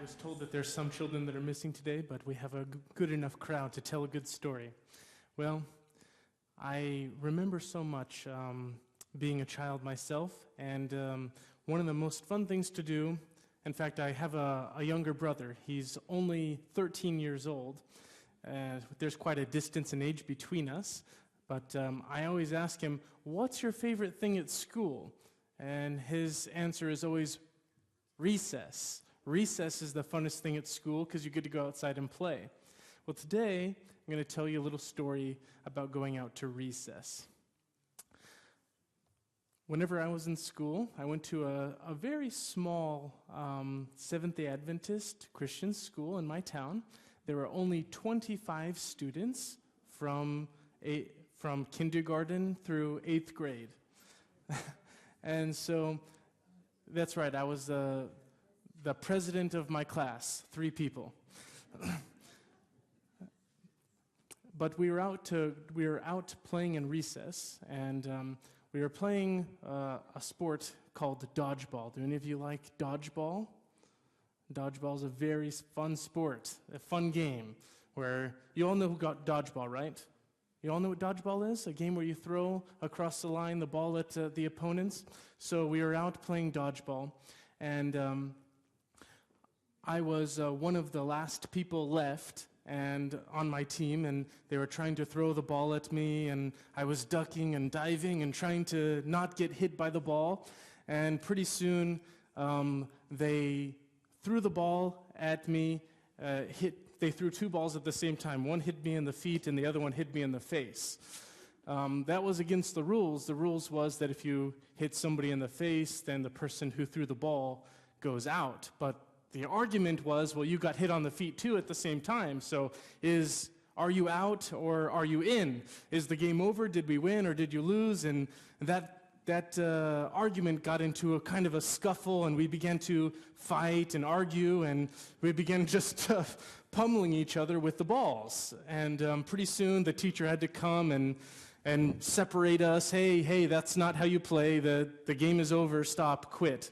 was told that there's some children that are missing today, but we have a good enough crowd to tell a good story. Well, I remember so much being a child myself, and one of the most fun things to do, in fact, I have a younger brother. He's only 13 years old. There's quite a distance in age between us, but I always ask him, what's your favorite thing at school? And his answer is always recess. Recess is the funnest thing at school because you get to go outside and play. Well, today I'm going to tell you a little story about going out to recess. Whenever I was in school, I went to a very small Seventh-day Adventist Christian school in my town. There were only 25 students from kindergarten through 8th grade. And so, that's right, I was the president of my class, 3 people. But we were out playing in recess, and we were playing a sport called dodgeball. Do any of you like dodgeball? Dodgeball is a very fun sport, a fun game, where you all know who got dodgeball, right? You all know what dodgeball is? A game where you throw across the line the ball at the opponents. So we were out playing dodgeball, and I was one of the last people left and on my team, and they were trying to throw the ball at me, and I was ducking and diving and trying to not get hit by the ball. And pretty soon, they threw the ball at me, They threw 2 balls at the same time. One hit me in the feet, and the other one hit me in the face. That was against the rules. The rules was that if you hit somebody in the face, then the person who threw the ball goes out. But the argument was, well, you got hit on the feet too at the same time. So are you out or are you in? Is the game over? Did we win or did you lose? And that argument got into a kind of a scuffle, and we began to fight and argue, and we began just pummeling each other with the balls. And pretty soon the teacher had to come and separate us. Hey, that's not how you play. The game is over. Stop, quit.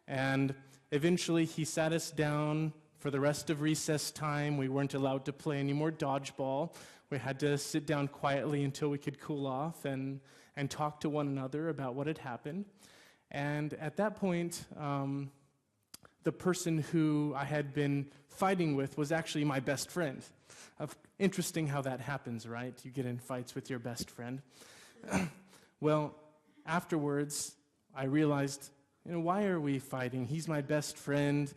And eventually he sat us down for the rest of recess time. We weren't allowed to play any more dodgeball. We had to sit down quietly until we could cool off and talk to one another about what had happened. And at that point, the person who I had been fighting with was actually my best friend. Interesting how that happens, right? You get in fights with your best friend. Well, afterwards, I realized, why are we fighting? He's my best friend.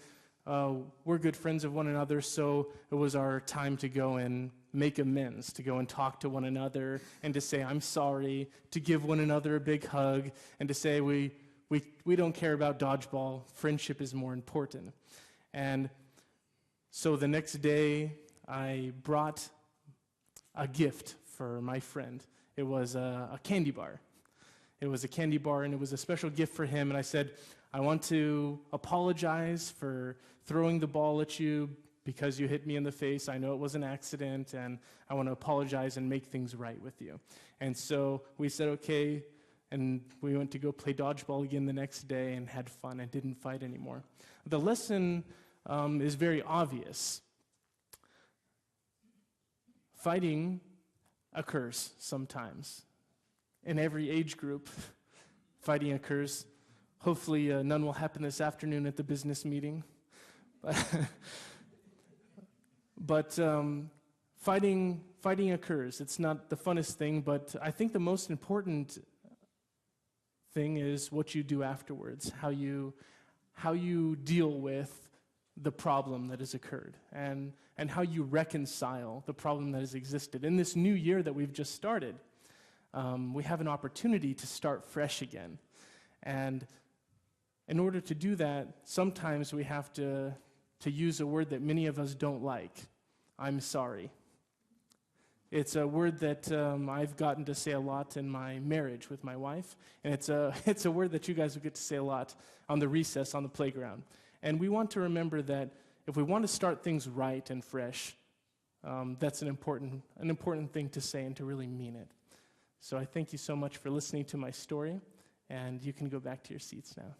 We're good friends of one another, so it was our time to go and make amends, to go and talk to one another, and to say, I'm sorry, to give one another a big hug, and to say, we don't care about dodgeball, friendship is more important. And so the next day, I brought a gift for my friend. It was a candy bar. It was a candy bar, and it was a special gift for him, and I said, I want to apologize for throwing the ball at you because you hit me in the face. I know it was an accident, and I want to apologize and make things right with you. And so we said, okay, and we went to go play dodgeball again the next day and had fun and didn't fight anymore. The lesson is very obvious. Fighting occurs sometimes. In every age group, fighting occurs. Hopefully none will happen this afternoon at the business meeting. But fighting occurs. It's not the funnest thing, but I think the most important thing is what you do afterwards, how you deal with the problem that has occurred, and how you reconcile the problem that has existed. In this new year that we've just started, we have an opportunity to start fresh again. And in order to do that, sometimes we have to use a word that many of us don't like. I'm sorry. It's a word that I've gotten to say a lot in my marriage with my wife, and it's a word that you guys will get to say a lot on the recess, on the playground. And we want to remember that if we want to start things right and fresh, that's an important thing to say and to really mean it. So I thank you so much for listening to my story, and you can go back to your seats now.